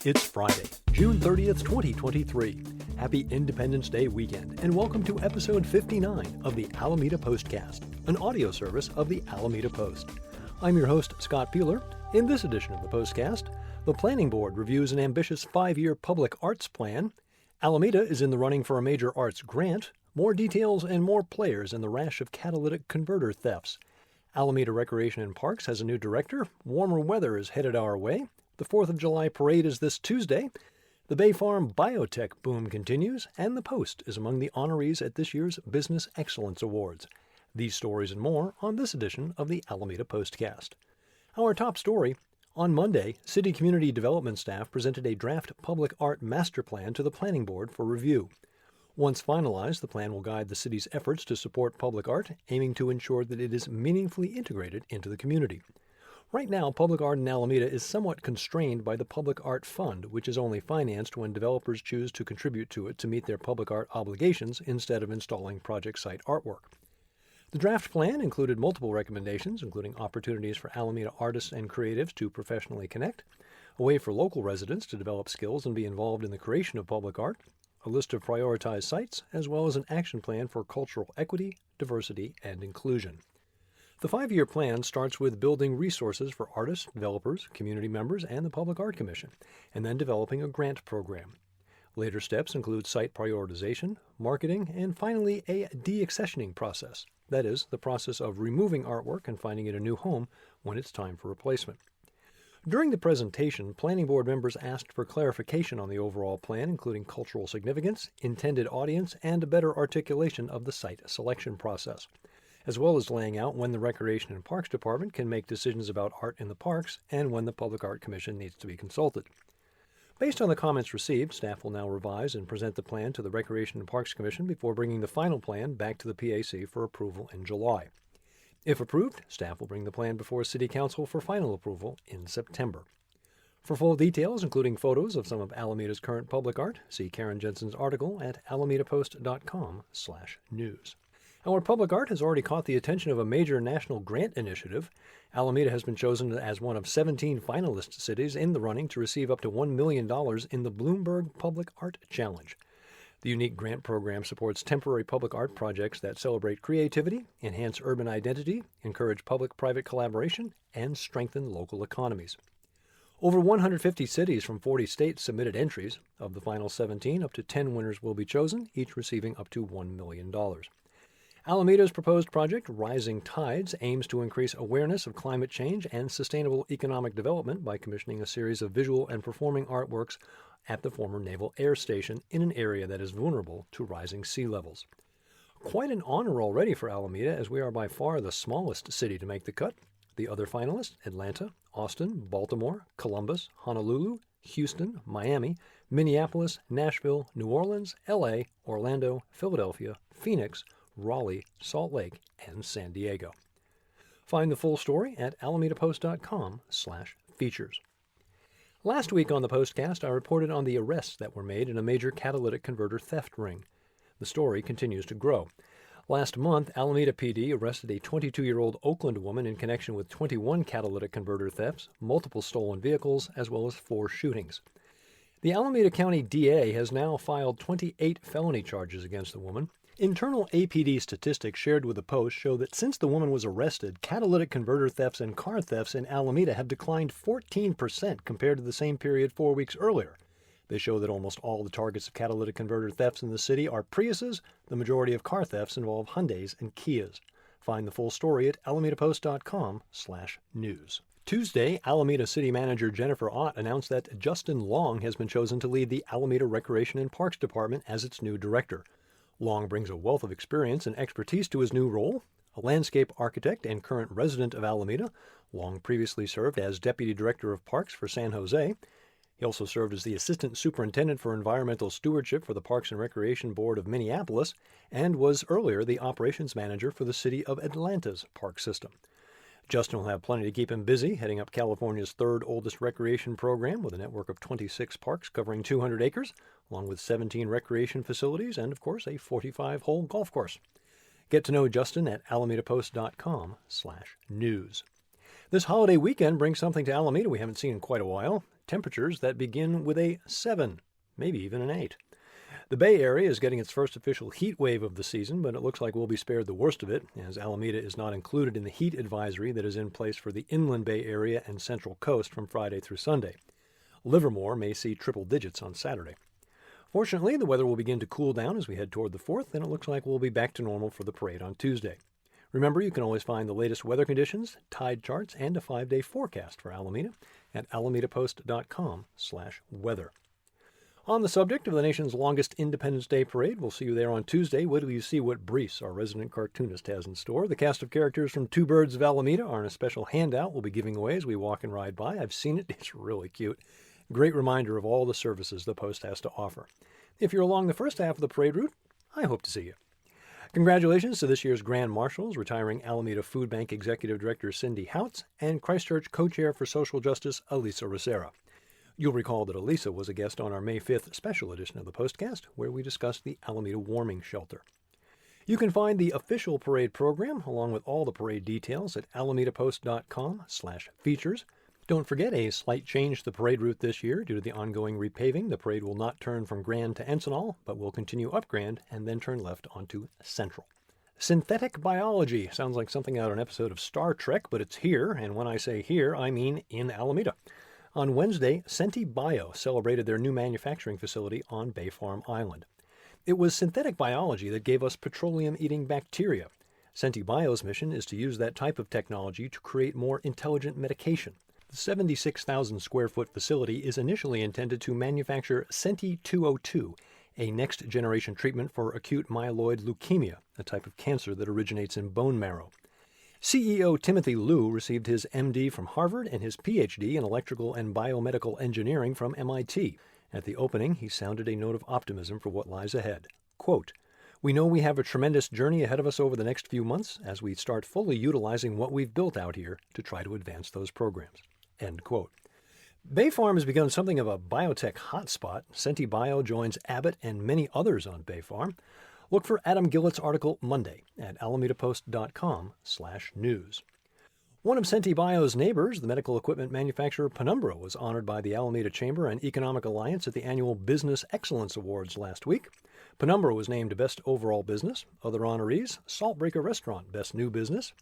It's Friday, June 30th, 2023. Happy Independence Day weekend, and welcome to episode 59 of the Alameda Postcast, an audio service of the Alameda Post. I'm your host, Scott Peeler. In this edition of the Postcast, the Planning Board reviews an ambitious 5-year public arts plan. Alameda is in the running for a major arts grant. More details and more players in the rash of catalytic converter thefts. Alameda Recreation and Parks has a new director. Warmer weather is headed our way. The 4th of July parade is this Tuesday. The Bay Farm biotech boom continues, and the Post is among the honorees at this year's Business Excellence Awards. These stories and more on this edition of the Alameda Postcast. Our top story: on Monday, City Community Development staff presented a draft public art master plan to the Planning Board for review. Once finalized, the plan will guide the city's efforts to support public art, aiming to ensure that it is meaningfully integrated into the community. Right now, public art in Alameda is somewhat constrained by the Public Art Fund, which is only financed when developers choose to contribute to it to meet their public art obligations instead of installing project site artwork. The draft plan included multiple recommendations, including opportunities for Alameda artists and creatives to professionally connect, a way for local residents to develop skills and be involved in the creation of public art, a list of prioritized sites, as well as an action plan for cultural equity, diversity, and inclusion. The 5-year plan starts with building resources for artists, developers, community members, and the Public Art Commission, and then developing a grant program. Later steps include site prioritization, marketing, and finally a deaccessioning process. That is, the process of removing artwork and finding it a new home when it's time for replacement. During the presentation, Planning Board members asked for clarification on the overall plan, including cultural significance, intended audience, and a better articulation of the site selection process, as well as laying out when the Recreation and Parks Department can make decisions about art in the parks and when the Public Art Commission needs to be consulted. Based on the comments received, staff will now revise and present the plan to the Recreation and Parks Commission before bringing the final plan back to the PAC for approval in July. If approved, staff will bring the plan before City Council for final approval in September. For full details, including photos of some of Alameda's current public art, see Karen Jensen's article at alamedapost.com/news. Our public art has already caught the attention of a major national grant initiative. Alameda has been chosen as one of 17 finalist cities in the running to receive up to $1 million in the Bloomberg Public Art Challenge. The unique grant program supports temporary public art projects that celebrate creativity, enhance urban identity, encourage public-private collaboration, and strengthen local economies. Over 150 cities from 40 states submitted entries. Of the final 17, up to 10 winners will be chosen, each receiving up to $1 million. Alameda's proposed project, Rising Tides, aims to increase awareness of climate change and sustainable economic development by commissioning a series of visual and performing artworks at the former Naval Air Station in an area that is vulnerable to rising sea levels. Quite an honor already for Alameda, as we are by far the smallest city to make the cut. The other finalists: Atlanta, Austin, Baltimore, Columbus, Honolulu, Houston, Miami, Minneapolis, Nashville, New Orleans, LA, Orlando, Philadelphia, Phoenix, Raleigh, Salt Lake, and San Diego. Find the full story at alamedapost.com/features. Last week on the Postcast, I reported on the arrests that were made in a major catalytic converter theft ring. The story continues to grow. Last month, Alameda PD arrested a 22-year-old Oakland woman in connection with 21 catalytic converter thefts, multiple stolen vehicles, as well as 4 shootings. The Alameda County DA has now filed 28 felony charges against the woman. Internal APD statistics shared with the Post show that since the woman was arrested, catalytic converter thefts and car thefts in Alameda have declined 14% compared to the same period 4 weeks earlier. They show that almost all the targets of catalytic converter thefts in the city are Priuses. The majority of car thefts involve Hyundais and Kias. Find the full story at alamedapost.com/news. Tuesday, Alameda City Manager Jennifer Ott announced that Justin Long has been chosen to lead the Alameda Recreation and Parks Department as its new director. Long brings a wealth of experience and expertise to his new role. A landscape architect and current resident of Alameda, Long previously served as Deputy Director of Parks for San Jose. He also served as the Assistant Superintendent for Environmental Stewardship for the Parks and Recreation Board of Minneapolis and was earlier the Operations Manager for the City of Atlanta's park system. Justin will have plenty to keep him busy, heading up California's third oldest recreation program with a network of 26 parks covering 200 acres, along with 17 recreation facilities and, of course, a 45-hole golf course. Get to know Justin at alamedapost.com/news. This holiday weekend brings something to Alameda we haven't seen in quite a while. temperatures that begin with a 7, maybe even an 8. The Bay Area is getting its first official heat wave of the season, but it looks like we'll be spared the worst of it, as Alameda is not included in the heat advisory that is in place for the Inland Bay Area and Central Coast from Friday through Sunday. Livermore may see triple digits on Saturday. Fortunately, the weather will begin to cool down as we head toward the 4th, and it looks like we'll be back to normal for the parade on Tuesday. Remember, you can always find the latest weather conditions, tide charts, and a 5-day forecast for Alameda at alamedapost.com/weather. On the subject of the nation's longest Independence Day parade, we'll see you there on Tuesday. Wait till you see what Brees, our resident cartoonist, has in store. The cast of characters from Two Birds of Alameda are in a special handout we'll be giving away as we walk and ride by. I've seen it. It's really cute. Great reminder of all the services the Post has to offer. If you're along the first half of the parade route, I hope to see you. Congratulations to this year's Grand Marshals, retiring Alameda Food Bank Executive Director Cindy Houts and Christchurch Co-Chair for Social Justice Elisa Rosera. You'll recall that Elisa was a guest on our May 5th special edition of the Postcast, where we discussed the Alameda Warming Shelter. You can find the official parade program, along with all the parade details, at alamedapost.com/features. Don't forget a slight change to the parade route this year. Due to the ongoing repaving, the parade will not turn from Grand to Encinal, but will continue up Grand and then turn left onto Central. Synthetic biology sounds like something out of an episode of Star Trek, but it's here, and when I say here, I mean in Alameda. On Wednesday, Senti Bio celebrated their new manufacturing facility on Bay Farm Island. It was synthetic biology that gave us petroleum-eating bacteria. Senti Bio's mission is to use that type of technology to create more intelligent medication. The 76,000 square foot facility is initially intended to manufacture Senti 202, a next-generation treatment for acute myeloid leukemia, a type of cancer that originates in bone marrow. CEO Timothy Liu received his MD from Harvard and his PhD in electrical and biomedical engineering from MIT. At the opening, he sounded a note of optimism for what lies ahead. Quote, "We know we have a tremendous journey ahead of us over the next few months as we start fully utilizing what we've built out here to try to advance those programs." End quote. Bay Farm has become something of a biotech hotspot. Senti Bio joins Abbott and many others on Bay Farm. Look for Adam Gillett's article Monday at alamedapost.com/news. One of Senti Bio's neighbors, the medical equipment manufacturer Penumbra, was honored by the Alameda Chamber and Economic Alliance at the annual Business Excellence Awards last week. Penumbra was named Best Overall Business. Other honorees, Saltbreaker Restaurant, Best New Business,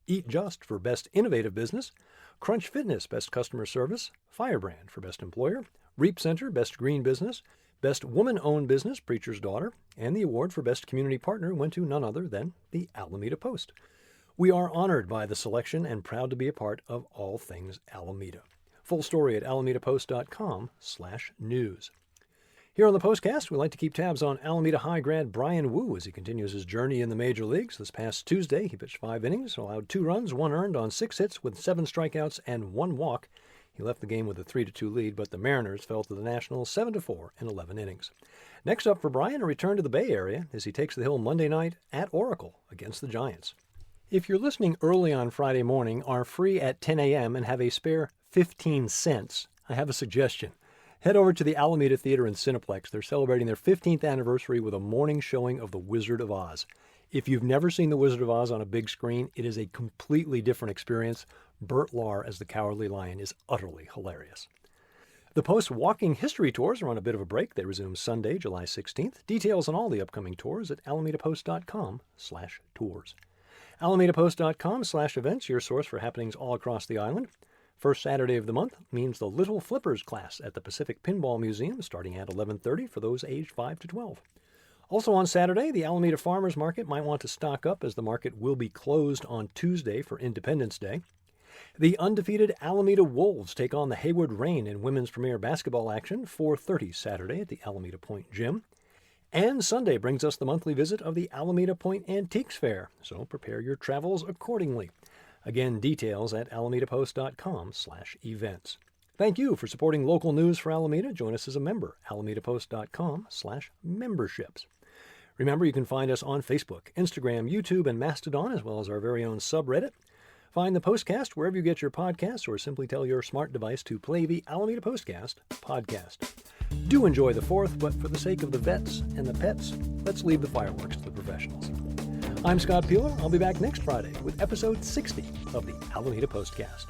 Eat Just for Best Innovative Business, Crunch Fitness, Best Customer Service, Firebrand for Best Employer, Reap Center, Best Green Business, Best Woman-Owned Business, Preacher's Daughter, and the award for Best Community Partner went to none other than the Alameda Post. We are honored by the selection and proud to be a part of all things Alameda. Full story at alamedapost.com/news. Here on the Postcast, we like to keep tabs on Alameda High grad Brian Wu as he continues his journey in the major leagues. This past Tuesday, he pitched 5 innings, allowed 2 runs, 1 earned on 6 hits with 7 strikeouts and 1 walk. He left the game with a 3-2 lead, but the Mariners fell to the Nationals 7-4 in 11 innings. Next up for Brian, a return to the Bay Area as he takes the hill Monday night at Oracle against the Giants. If you're listening early on Friday morning, are free at 10 a.m., and have a spare 15 cents, I have a suggestion. Head over to the Alameda Theater and Cineplex. They're celebrating their 15th anniversary with a morning showing of The Wizard of Oz. If you've never seen The Wizard of Oz on a big screen, it is a completely different experience. Burt Lahr as the Cowardly Lion is utterly hilarious. The Post walking history tours are on a bit of a break. They resume Sunday, July 16th. Details on all the upcoming tours at alamedapost.com/tours. alamedapost.com/events, your source for happenings all across the island. First Saturday of the month means the Little Flippers class at the Pacific Pinball Museum starting at 11:30 for those aged 5 to 12. Also on Saturday, the Alameda Farmers Market might want to stock up as the market will be closed on Tuesday for Independence Day. The undefeated Alameda Wolves take on the Hayward Reign in women's premier basketball action, 4:30 Saturday at the Alameda Point Gym. And Sunday brings us the monthly visit of the Alameda Point Antiques Fair, so prepare your travels accordingly. Again, details at alamedapost.com/events. Thank you for supporting local news for Alameda. Join us as a member, alamedapost.com/memberships. Remember, you can find us on Facebook, Instagram, YouTube, and Mastodon, as well as our very own subreddit. Find the Postcast wherever you get your podcasts, or simply tell your smart device to play the Alameda Postcast podcast. Do enjoy the 4th, but for the sake of the vets and the pets, let's leave the fireworks to the professionals. I'm Scott Peeler. I'll be back next Friday with episode 60 of the Alameda Postcast.